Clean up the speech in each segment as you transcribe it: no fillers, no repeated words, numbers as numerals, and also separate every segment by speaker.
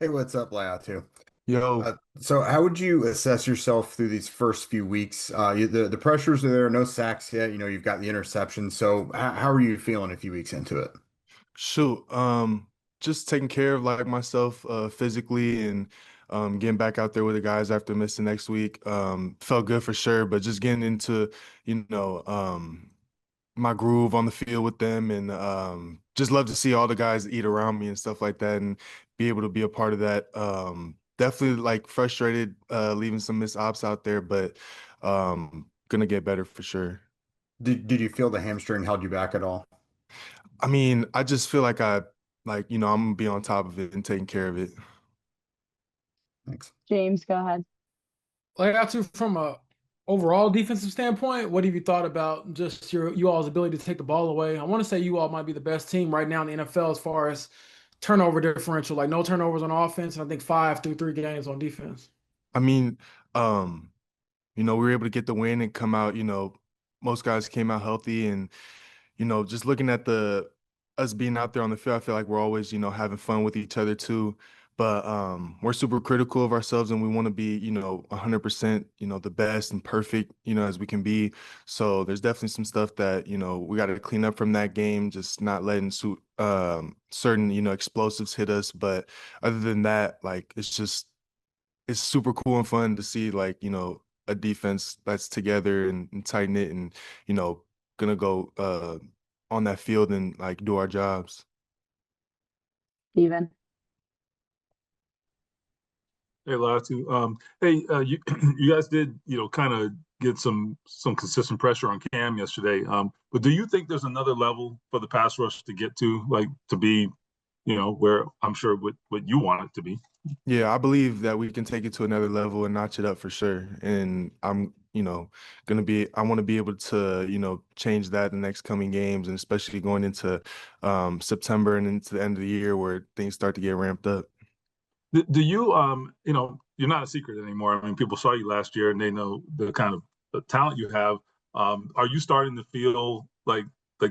Speaker 1: Hey, what's up, Laiatu?
Speaker 2: Yo,
Speaker 1: So how would you assess yourself through these first few weeks? The pressures are there, no sacks yet. You've got the interception. So how are you feeling a few weeks into it?
Speaker 2: shoot. Just taking care of like myself physically and getting back out there with the guys after missing next week. Felt good for sure, but just getting into, you know, my groove on the field with them and just love to see all the guys eat around me and stuff like that and be able to be a part of that. Definitely like frustrated leaving some missed ops out there, but gonna get better for sure.
Speaker 1: Did you feel the hamstring held you back at all?
Speaker 2: I mean, I just feel like I'm gonna be on top of it and taking care of it.
Speaker 1: Thanks.
Speaker 3: James, go ahead.
Speaker 4: Like after from a overall defensive standpoint, what have you thought about just you all's ability to take the ball away? I want to say you all might be the best team right now in the NFL as far as turnover differential, like no turnovers on offense, and I think 5 through 3 games on defense.
Speaker 2: I mean, we were able to get the win and come out, most guys came out healthy and, just looking at the us being out there on the field, I feel like we're always, having fun with each other too. But we're super critical of ourselves and we want to be, 100%, the best and perfect, as we can be. So there's definitely some stuff that, we got to clean up from that game, just not letting certain, explosives hit us. But other than that, like it's super cool and fun to see like, a defense that's together and tight knit and, you know, gonna go on that field and like do our jobs.
Speaker 3: Steven.
Speaker 5: Hey, Latu. Hey, you you guys did, kind of get some consistent pressure on Cam yesterday. But do you think there's another level for the pass rush to get to, like to be, where I'm sure what you want it to be?
Speaker 2: Yeah, I believe that we can take it to another level and notch it up for sure. And I'm, I want to be able to, change that in the next coming games and especially going into September and into the end of the year where things start to get ramped up.
Speaker 5: Do you, you're not a secret anymore. I mean, people saw you last year and they know the kind of the talent you have. Are you starting to feel like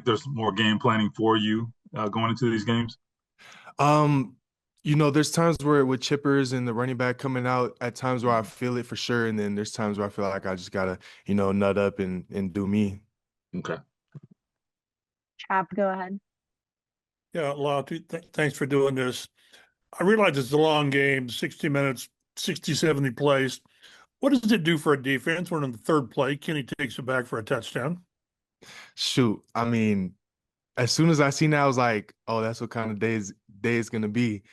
Speaker 5: there's more game planning for you going into these games?
Speaker 2: Um, there's times where with chippers and the running back coming out, at times where I feel it for sure, and then there's times where I feel like I just gotta, nut up and do me.
Speaker 5: Okay.
Speaker 3: Chap, go ahead.
Speaker 6: Yeah, Latu, thanks for doing this. I realize it's a long game, 60 minutes, 60, 70 plays. What does it do for a defense when in the third play, Kenny takes it back for a touchdown?
Speaker 2: Shoot, I mean, as soon as I seen that, I was like, oh, that's what kind of day it's gonna be.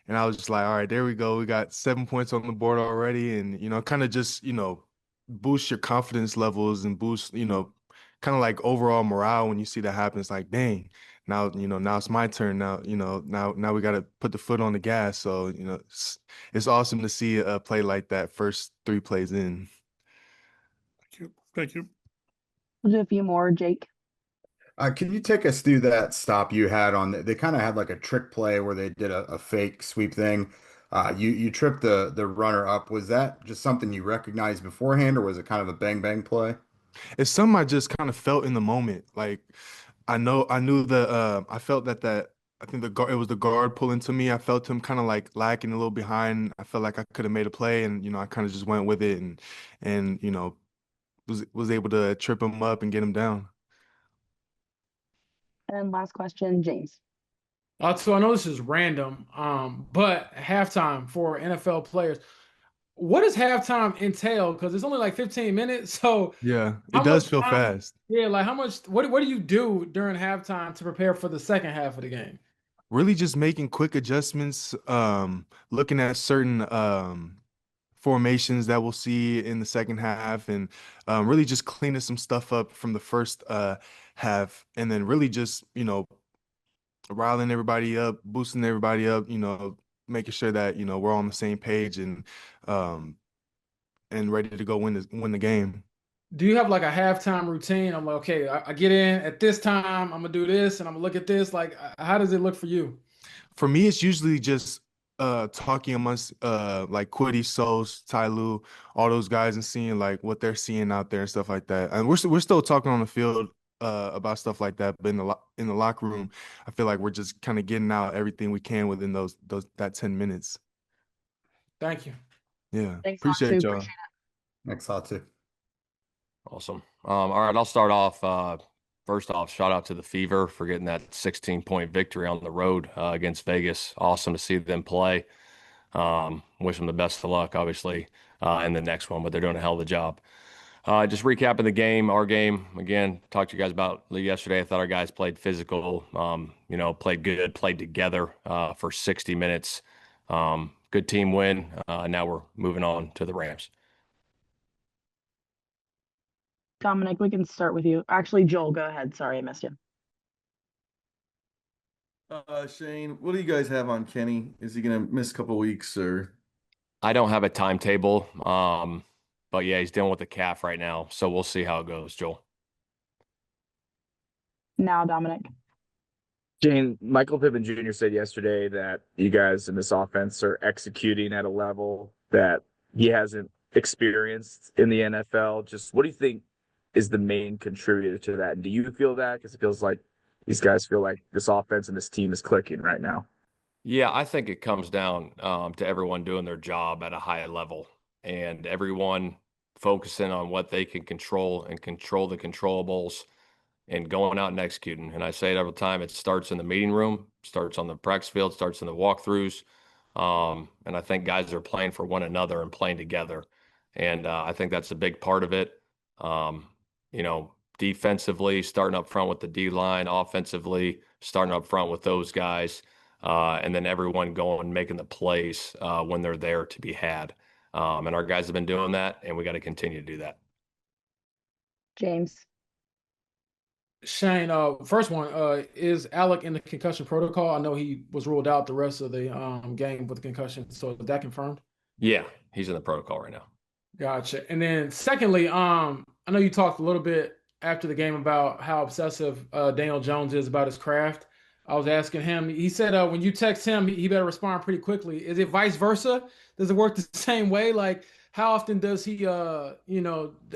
Speaker 2: And I was just like, all right, there we go. We got 7 points on the board already. And, kind of just, boost your confidence levels and boost, kind of like overall morale when you see that happen. It's like, dang, now it's my turn. Now we got to put the foot on the gas. So, it's awesome to see a play like that first 3 plays in.
Speaker 6: Thank you. Thank you.
Speaker 3: We'll do a few more, Jake.
Speaker 1: Can you take us through that stop you had on? They kind of had like a trick play where they did a fake sweep thing. You tripped the runner up. Was that just something you recognized beforehand, or was it kind of a bang bang play?
Speaker 2: It's something I just kind of felt in the moment. Like I knew I felt that I think the guard it was the guard pulling to me. I felt him kind of like lacking a little behind. I felt like I could have made a play and I kind of just went with it and was able to trip him up and get him down.
Speaker 3: And then last question, James.
Speaker 4: So I know this is random, but halftime for NFL players, what does halftime entail? Because it's only like 15 minutes. So
Speaker 2: Yeah, it
Speaker 4: how
Speaker 2: does
Speaker 4: much
Speaker 2: feel
Speaker 4: time?
Speaker 2: fast.
Speaker 4: Yeah, like how much? What do you do during halftime to prepare for the second half of the game?
Speaker 2: Really just making quick adjustments, looking at certain formations that we'll see in the second half and really just cleaning some stuff up from the first half and then really just, riling everybody up, boosting everybody up, making sure that, we're on the same page um and ready to go win the game.
Speaker 4: Do you have like a halftime routine? I'm like, okay, I get in at this time, I'm gonna do this, and I'm gonna look at this. Like, how does it look for you?
Speaker 2: For me, it's usually just talking amongst like Quiddy, Sos, Ty Lue, all those guys and seeing like what they're seeing out there and stuff like that. And we're still talking on the field about stuff like that, but in the locker room, I feel like we're just kind of getting out everything we can within those that 10 minutes.
Speaker 4: Thank you.
Speaker 2: Yeah.
Speaker 3: Thanks,
Speaker 2: Appreciate
Speaker 3: Latu.
Speaker 2: y'all.
Speaker 3: Appreciate
Speaker 1: Thanks a lot too.
Speaker 7: Awesome. All right, I'll start off. First off, shout out to the Fever for getting that 16-point victory on the road against Vegas. Awesome to see them play. Wish them the best of luck, obviously, in the next one, but they're doing a hell of a job. Just recapping the game, our game, again, talked to you guys about yesterday. I thought our guys played physical, played good, played together for 60 minutes. Good team win. Now we're moving on to the Rams.
Speaker 3: Dominic, we can start with you. Actually, Joel, go ahead. Sorry, I missed you.
Speaker 8: Shane, what do you guys have on Kenny? Is he gonna miss a couple weeks or?
Speaker 7: I don't have a timetable, but yeah, he's dealing with the calf right now, so we'll see how it goes, Joel.
Speaker 3: Now, Dominic.
Speaker 9: Jane, Michael Pittman Jr. said yesterday that you guys in this offense are executing at a level that he hasn't experienced in the NFL. Just what do you think is the main contributor to that? And do you feel that? Because it feels like these guys feel like this offense and this team is clicking right now.
Speaker 7: Yeah, I think it comes down to everyone doing their job at a high level and everyone focusing on what they can control and control the controllables and going out and executing. And I say it every time, it starts in the meeting room, starts on the practice field, starts in the walkthroughs. And I think guys are playing for one another and playing together. And I think that's a big part of it. Defensively, starting up front with the D line, offensively, starting up front with those guys, and then everyone going, making the plays when they're there to be had. And our guys have been doing that, and we got to continue to do that.
Speaker 3: James.
Speaker 4: Shane, first one, is Alec in the concussion protocol? I know he was ruled out the rest of the game with the concussion. So is that confirmed?
Speaker 7: Yeah, he's in the protocol right now.
Speaker 4: Gotcha. And then secondly, I know you talked a little bit after the game about how obsessive Daniel Jones is about his craft. I was asking him, he said when you text him, he better respond pretty quickly. Is it vice versa? Does it work the same way? Like, how often does he, I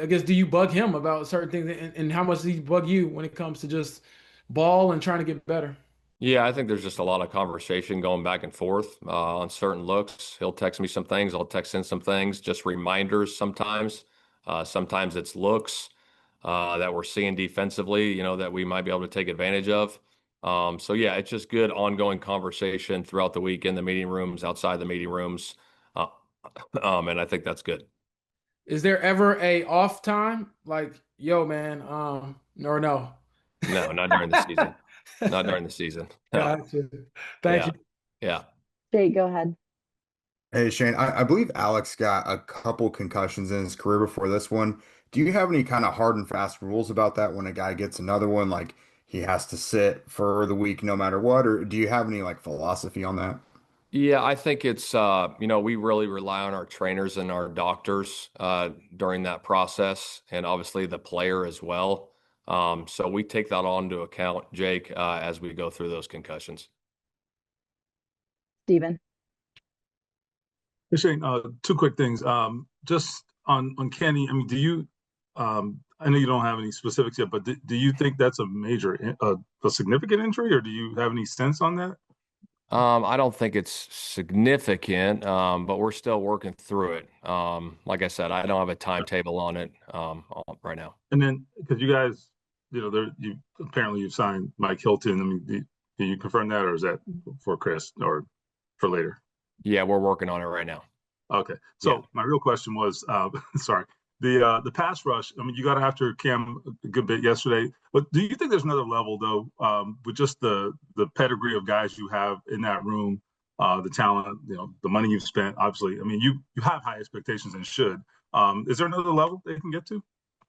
Speaker 4: guess, do you bug him about certain things? And how much does he bug you when it comes to just ball and trying to get better?
Speaker 7: Yeah, I think there's just a lot of conversation going back and forth on certain looks. He'll text me some things. I'll text in some things, just reminders sometimes. Sometimes it's looks that we're seeing defensively, that we might be able to take advantage of. So, yeah, it's just good ongoing conversation throughout the week in the meeting rooms, outside the meeting rooms. And I think that's good.
Speaker 4: Is there ever a off time? Like, yo, man, or no?
Speaker 7: No, not during the season. Not during the season. No.
Speaker 4: Gotcha. Thank
Speaker 7: Yeah.
Speaker 4: you.
Speaker 7: Yeah.
Speaker 3: Jake, go ahead.
Speaker 1: Hey Shane, I believe Alex got a couple concussions in his career before this one. Do you have any kind of hard and fast rules about that when a guy gets another one, like he has to sit for the week no matter what, or do you have any like philosophy on that?
Speaker 7: Yeah, I think it's, we really rely on our trainers and our doctors during that process, and obviously the player as well. So we take that on into account, Jake, as we go through those concussions.
Speaker 3: Steven.
Speaker 5: Hey, Shane, two quick things. Just on Kenny, I mean, do you, I know you don't have any specifics yet, but do you think that's a major, a significant injury, or do you have any sense on that?
Speaker 7: I don't think it's significant, but we're still working through it. Like I said, I don't have a timetable on it right now.
Speaker 5: And then, because you guys, apparently you've signed Mike Hilton. I mean, do you confirm that, or is that for Chris or for later?
Speaker 7: Yeah, we're working on it right now.
Speaker 5: Okay. So
Speaker 7: Yeah.
Speaker 5: my real question was, sorry, the pass rush. I mean, you got after Cam a good bit yesterday, but do you think there's another level though, with just the pedigree of guys you have in that room, the talent, the money you've spent? Obviously, I mean, you have high expectations and should. Is there another level they can get to?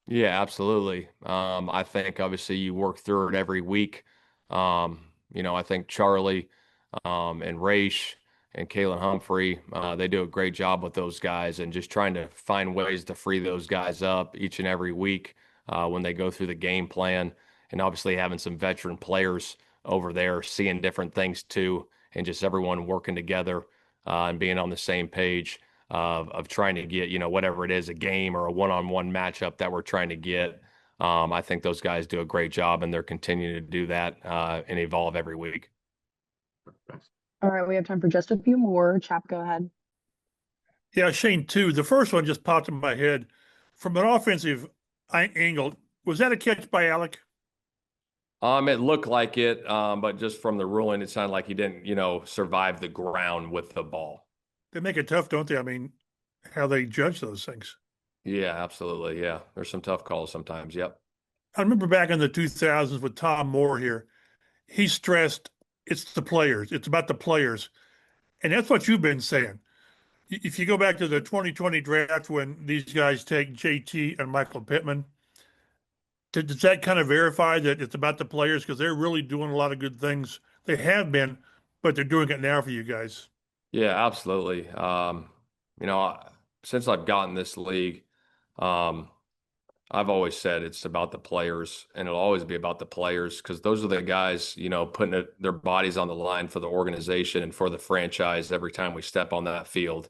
Speaker 7: Yeah, absolutely. I think obviously you work through it every week. I think Charlie and Raish and Kalen Humphrey, they do a great job with those guys and just trying to find ways to free those guys up each and every week when they go through the game plan. And obviously having some veteran players over there seeing different things too, and just everyone working together and being on the same page of trying to get, whatever it is, a game or a one-on-one matchup that we're trying to get. I think those guys do a great job, and they're continuing to do that and evolve every week.
Speaker 5: Thanks.
Speaker 3: All right, we have time for just a few more. Chap, go ahead.
Speaker 6: Yeah, Shane, too. The first one just popped in my head. From an offensive angle, was that a catch by Alec?
Speaker 7: It looked like it, but just from the ruling, it sounded like he didn't, survive the ground with the ball.
Speaker 6: They make it tough, don't they? I mean, how they judge those things.
Speaker 7: Yeah, absolutely. Yeah, there's some tough calls sometimes. Yep.
Speaker 6: I remember back in the 2000s with Tom Moore here, he stressed it's the players. It's about the players. And that's what you've been saying. If you go back to the 2020 draft when these guys take JT and Michael Pittman, does that kind of verify that it's about the players? Because they're really doing a lot of good things. They have been, but they're doing it now for you guys.
Speaker 7: Yeah, absolutely. You know, since I've gotten this league, um, I've always said it's about the players, and it'll always be about the players because those are the guys, putting their bodies on the line for the organization and for the franchise every time we step on that field.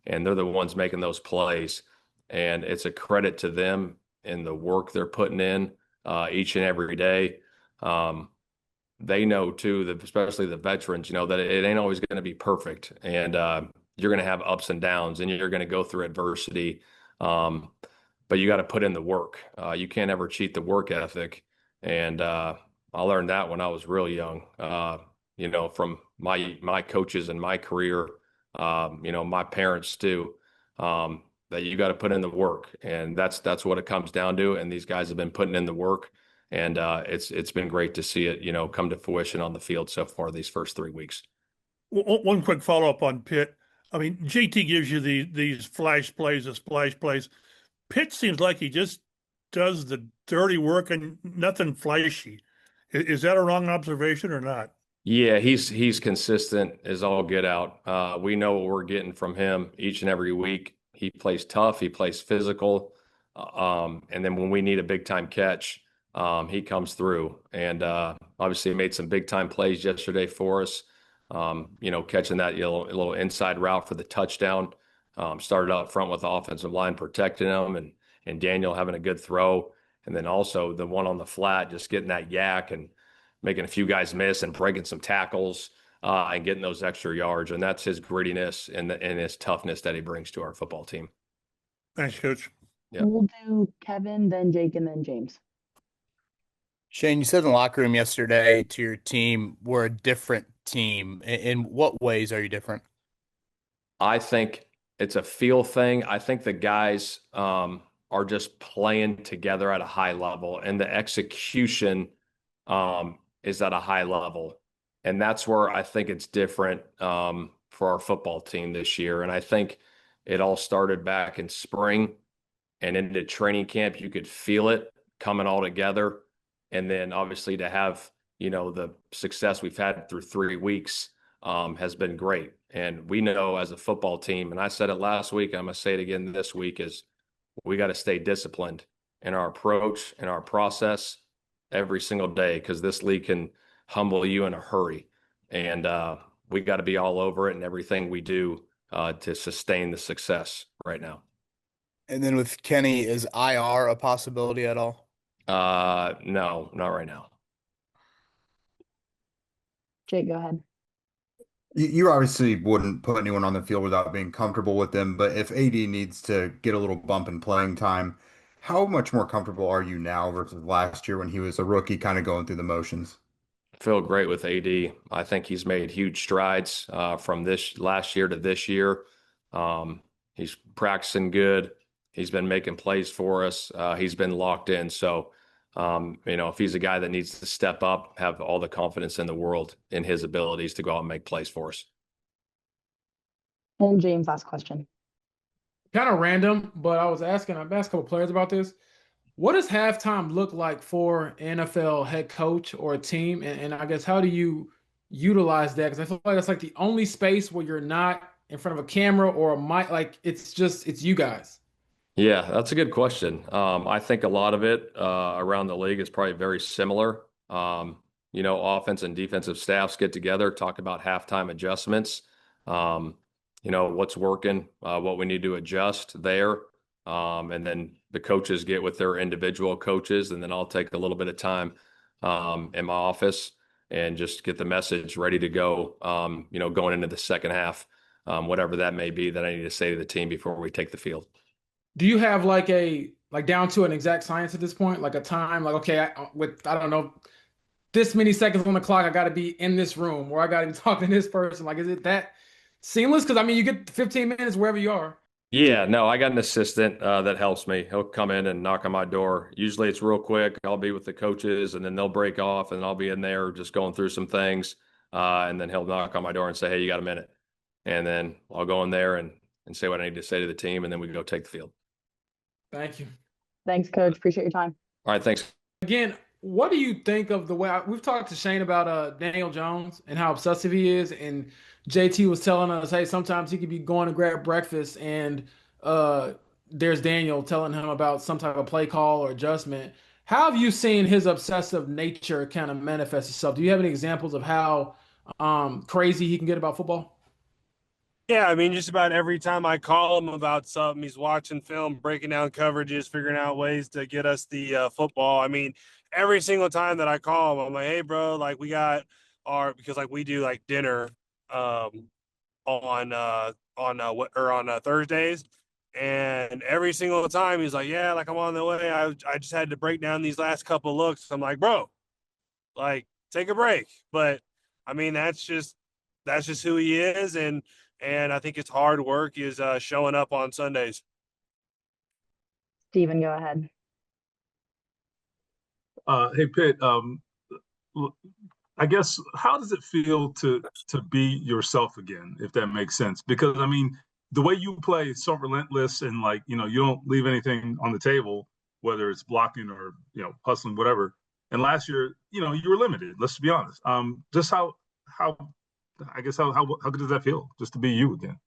Speaker 7: And they're the ones making those plays. And it's a credit to them and the work they're putting in each and every day. They know too that, especially the veterans, that it ain't always going to be perfect, and you're going to have ups and downs, and you're going to go through adversity. But you got to put in the work. You can't ever cheat the work ethic, and I learned that when I was real young. From my coaches and my career, my parents too. That you got to put in the work, and that's what it comes down to. And these guys have been putting in the work. And it's been great to see it, come to fruition on the field so far these first 3 weeks.
Speaker 6: One quick follow up on Pitt. I mean, JT gives you these flash plays, the splash plays. Pitt seems like he just does the dirty work and nothing flashy. Is that a wrong observation or not?
Speaker 7: Yeah, he's consistent as all get out. We know what we're getting from him each and every week. He plays tough. He plays physical. And then when we need a big time catch, he comes through, and obviously made some big time plays yesterday for us. Catching that little inside route for the touchdown. Started up front with the offensive line protecting him, and Daniel having a good throw, and then also the one on the flat, just getting that yak and making a few guys miss and breaking some tackles and getting those extra yards. And that's his grittiness and his toughness that he brings to our football team.
Speaker 6: Thanks, Coach.
Speaker 7: Yeah.
Speaker 3: We'll do Kevin, then Jake, and then James.
Speaker 10: Shane, you said in the locker room yesterday to your team, we're a different team. In what ways are you different?
Speaker 7: I think it's a feel thing. I think the guys are just playing together at a high level, and the execution is at a high level. And that's where I think it's different for our football team this year. And I think it all started back in spring and into training camp. You could feel it coming all together. And then obviously to have, the success we've had through 3 weeks has been great. And we know as a football team, and I said it last week, I'm going to say it again this week, is we got to stay disciplined in our approach and our process every single day, because this league can humble you in a hurry. And we got to be all over it in everything we do to sustain the success right now.
Speaker 10: And then with Kenny, is IR a possibility at all?
Speaker 7: No, not right now.
Speaker 3: Jake, go ahead.
Speaker 1: You obviously wouldn't put anyone on the field without being comfortable with them, but if AD needs to get a little bump in playing time, how much more comfortable are you now versus last year when he was a rookie kind of going through the motions?
Speaker 7: Feel great with AD. I think he's made huge strides from this last year to this year. He's practicing good. He's been making plays for us. He's been locked in. So, if he's a guy that needs to step up, have all the confidence in the world in his abilities to go out and make plays for us.
Speaker 3: And James, last question.
Speaker 4: Kind of random, but I've asked a couple players about this. What does halftime look like for NFL head coach or a team? And I guess, how do you utilize that? Because I feel like that's like the only space where you're not in front of a camera or a mic. Like it's you guys.
Speaker 7: Yeah, that's a good question. I think a lot of it around the league is probably very similar. Offense and defensive staffs get together, talk about halftime adjustments, what's working, what we need to adjust there. And then the coaches get with their individual coaches, and then I'll take a little bit of time in my office and just get the message ready to go, going into the second half. whatever that may be that I need to say to the team before we take the field.
Speaker 4: Do you have like down to an exact science at this point, like a time, like okay, I don't know, this many seconds on the clock, I got to be in this room, or I got to be talking to this person? Like, is it that seamless? Because I mean, you get 15 minutes wherever you are.
Speaker 7: Yeah, no, I got an assistant that helps me. He'll come in and knock on my door. Usually it's real quick. I'll be with the coaches and then they'll break off and I'll be in there just going through some things. And then he'll knock on my door and say, hey, you got a minute? And then I'll go in there and say what I need to say to the team. And then we go take the field.
Speaker 4: Thank you.
Speaker 3: Thanks, Coach. Appreciate your time.
Speaker 7: All right, thanks.
Speaker 4: Again, what do you think of the way we've talked to Shane about Daniel Jones and how obsessive he is? And JT was telling us, hey, sometimes he could be going to grab breakfast and there's Daniel telling him about some type of play call or adjustment. How have you seen his obsessive nature kind of manifest itself? Do you have any examples of how crazy he can get about football?
Speaker 11: Yeah, I mean, just about every time I call him about something, he's watching film, breaking down coverages, figuring out ways to get us the football. I mean, every single time that I call him, I'm like, hey, bro, like we got because like we do like dinner on Thursdays. And every single time he's like, yeah, like I'm on the way. I just had to break down these last couple looks. I'm like, bro, like take a break. But I mean, that's just who he is. And I think his hard work is showing up on Sundays.
Speaker 3: Steven, go ahead.
Speaker 5: Hey, Pitt, I guess, how does it feel to be yourself again, if that makes sense? Because, I mean, the way you play is so relentless and, like, you know, you don't leave anything on the table, whether it's blocking or, you know, hustling, whatever. And last year, you know, you were limited, let's be honest. Just how good does that feel, just to be you again?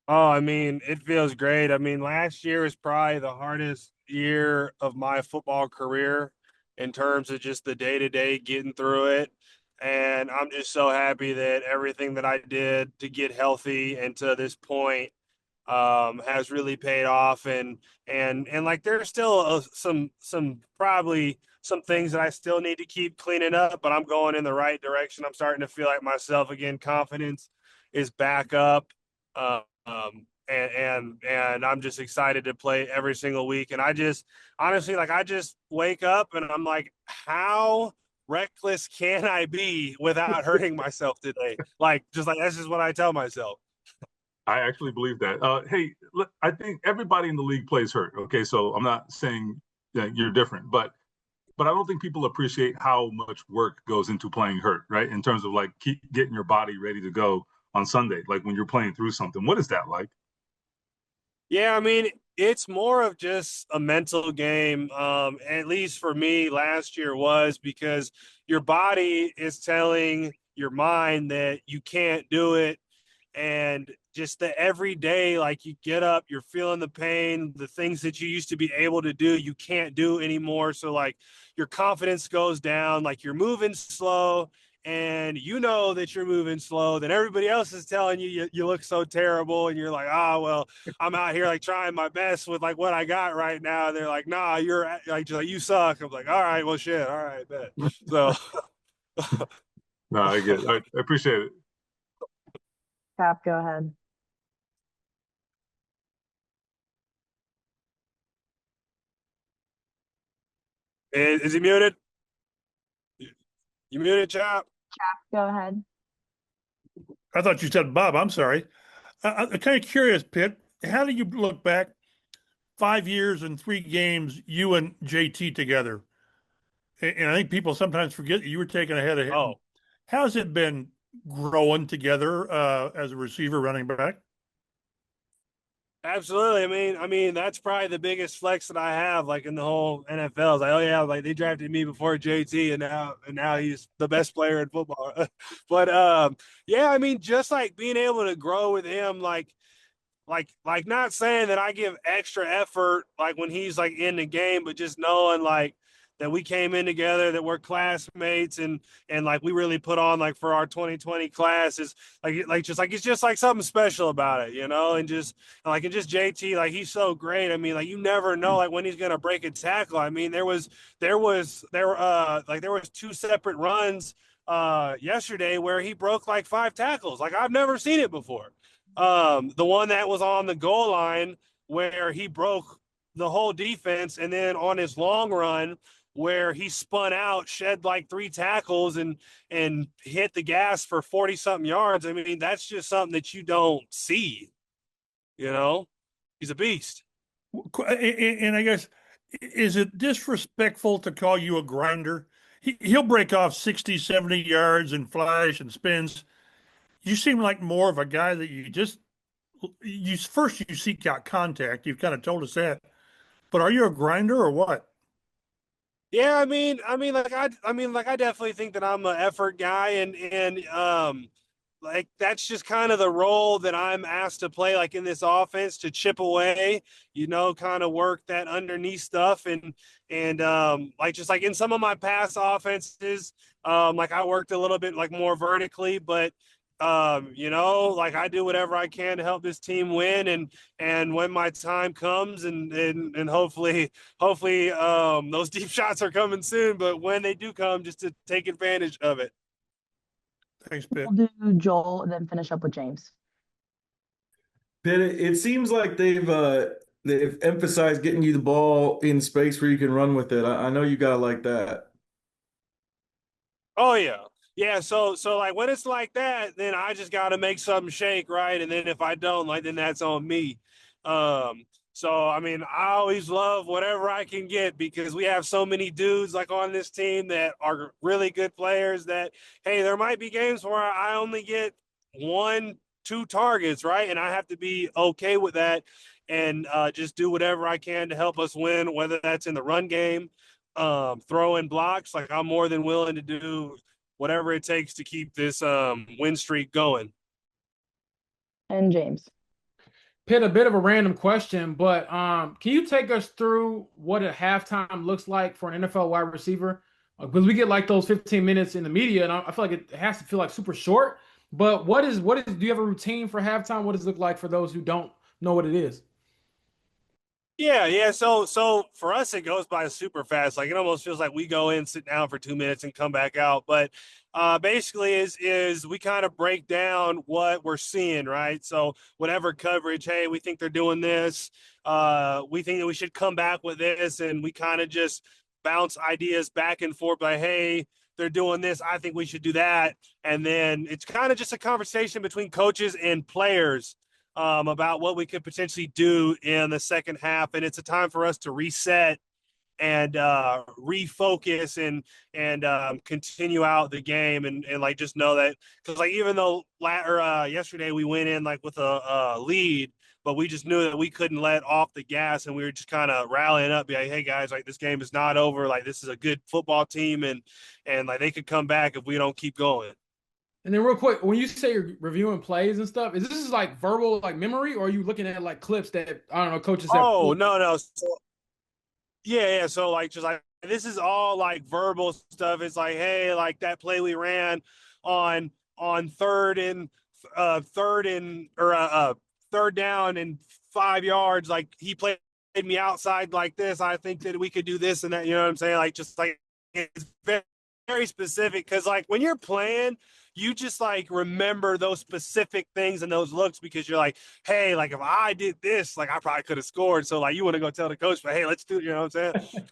Speaker 11: Oh, I mean, it feels great. I mean, last year was probably the hardest year of my football career in terms of just the day-to-day getting through it. And I'm just so happy that everything that I did to get healthy and to this point has really paid off. And like, there's still some probably some things that I still need to keep cleaning up, but I'm going in the right direction. I'm starting to feel like myself again. Confidence is back up. And I'm just excited to play every single week. And I just honestly, like, I just wake up and I'm like, how reckless can I be without hurting myself today? Like that's just what I tell myself.
Speaker 5: I actually believe that. Hey, look, I think everybody in the league plays hurt. Okay, so I'm not saying that you're different, but I don't think people appreciate how much work goes into playing hurt, right? In terms of like keep getting your body ready to go on Sunday, like when you're playing through something. What is that like?
Speaker 11: Yeah, I mean, it's more of just a mental game. At least for me, last year was, because your body is telling your mind that you can't do it. And just the everyday, like, you get up, you're feeling the pain, the things that you used to be able to do, you can't do anymore. So like your confidence goes down, like you're moving slow, and you know that you're moving slow, then everybody else is telling you you look so terrible, and you're like, oh, well, I'm out here like trying my best with like what I got right now. And they're like, nah, you're like you suck. I'm like, all right, well, shit, all right, bet. So
Speaker 5: No, I get it. I appreciate it.
Speaker 3: Cap, go ahead.
Speaker 11: Is he muted? You muted, Chop?
Speaker 3: Cap, go ahead.
Speaker 6: I thought you said Bob. I'm sorry. I'm kind of curious, Pitt. How do you look back 5 years and 3 games, you and JT together? And I think people sometimes forget that you were taken ahead of him.
Speaker 11: Oh.
Speaker 6: How's it been growing together as a receiver, running back?
Speaker 11: Absolutely. I mean, that's probably the biggest flex that I have, like, in the whole NFL. It's like, oh yeah, like they drafted me before JT, and now he's the best player in football. But yeah, I mean, just like being able to grow with him, like not saying that I give extra effort like when he's like in the game, but just knowing like that we came in together, that we're classmates, and like we really put on like for our 2020 class is it's just like something special about it, you know. And just JT, like, he's so great. I mean, like, you never know like when he's gonna break a tackle. I mean, there was 2 separate runs yesterday where he broke like 5 tackles. Like, I've never seen it before. The one that was on the goal line where he broke the whole defense, and then on his long run where he spun out, shed like 3 tackles, and hit the gas for 40 something yards. I mean, that's just something that you don't see. You know, he's a beast.
Speaker 6: And I guess, is it disrespectful to call you a grinder? He'll break off 60, 70 yards and flash and spins. You seem like more of a guy that you seek out contact. You've kind of told us that, but are you a grinder or what?
Speaker 11: Yeah, I definitely think that I'm an effort guy, and like that's just kind of the role that I'm asked to play, like in this offense, to chip away, kind of work that underneath stuff, and like just like in some of my past offenses, like I worked a little bit like more vertically, but like I do whatever I can to help this team win, and when my time comes, and hopefully those deep shots are coming soon, but when they do come, just to take advantage of it.
Speaker 6: Thanks, Pitt.
Speaker 3: We'll do Joel and then finish up with James.
Speaker 8: Pitt, it seems like they've emphasized getting you the ball in space where you can run with it. I know you gotta like that.
Speaker 11: Oh yeah. Yeah, so like when it's like that, then I just got to make something shake, right? And then if I don't, like, then that's on me. So I mean, I always love whatever I can get, because we have so many dudes like on this team that are really good players that, hey, there might be games where I only get 1, 2 targets, right? And I have to be okay with that, and just do whatever I can to help us win, whether that's in the run game, throwing blocks. Like, I'm more than willing to do whatever it takes to keep this win streak going.
Speaker 3: And James.
Speaker 4: Pitt, a bit of a random question, but can you take us through what a halftime looks like for an NFL wide receiver? Because we get like those 15 minutes in the media, and I feel like it has to feel like super short. But do you have a routine for halftime? What does it look like for those who don't know what it is?
Speaker 11: Yeah. So for us, it goes by super fast. Like, it almost feels like we go in, sit down for 2 minutes, and come back out. But basically, is we kind of break down what we're seeing, right? So whatever coverage, hey, we think they're doing this. We think that we should come back with this, and we kind of just bounce ideas back and forth. Like, hey, they're doing this, I think we should do that. And then it's kind of just a conversation between coaches and players, about what we could potentially do in the second half. And it's a time for us to reset and refocus and continue out the game, and like just know that, because like even though yesterday we went in like with a lead, but we just knew that we couldn't let off the gas, and we were just kind of rallying up, be like, hey guys, like this game is not over, like this is a good football team, and like they could come back if we don't keep going.
Speaker 4: And then real quick, when you say you're reviewing plays and stuff, is this like verbal, like memory, or are you looking at like clips that, I don't know, coaches have?
Speaker 11: Oh, no. So, yeah. So like, just like, this is all like verbal stuff. It's like, hey, like that play we ran on third down and 5 yards. Like, he played me outside like this. I think that we could do this and that. You know what I'm saying? Like, just like, it's very, very specific, because like when you're playing, you just like remember those specific things and those looks, because you're like, hey, like if I did this, like I probably could have scored. So like you want to go tell the coach, but hey, let's do it. You know what I'm saying?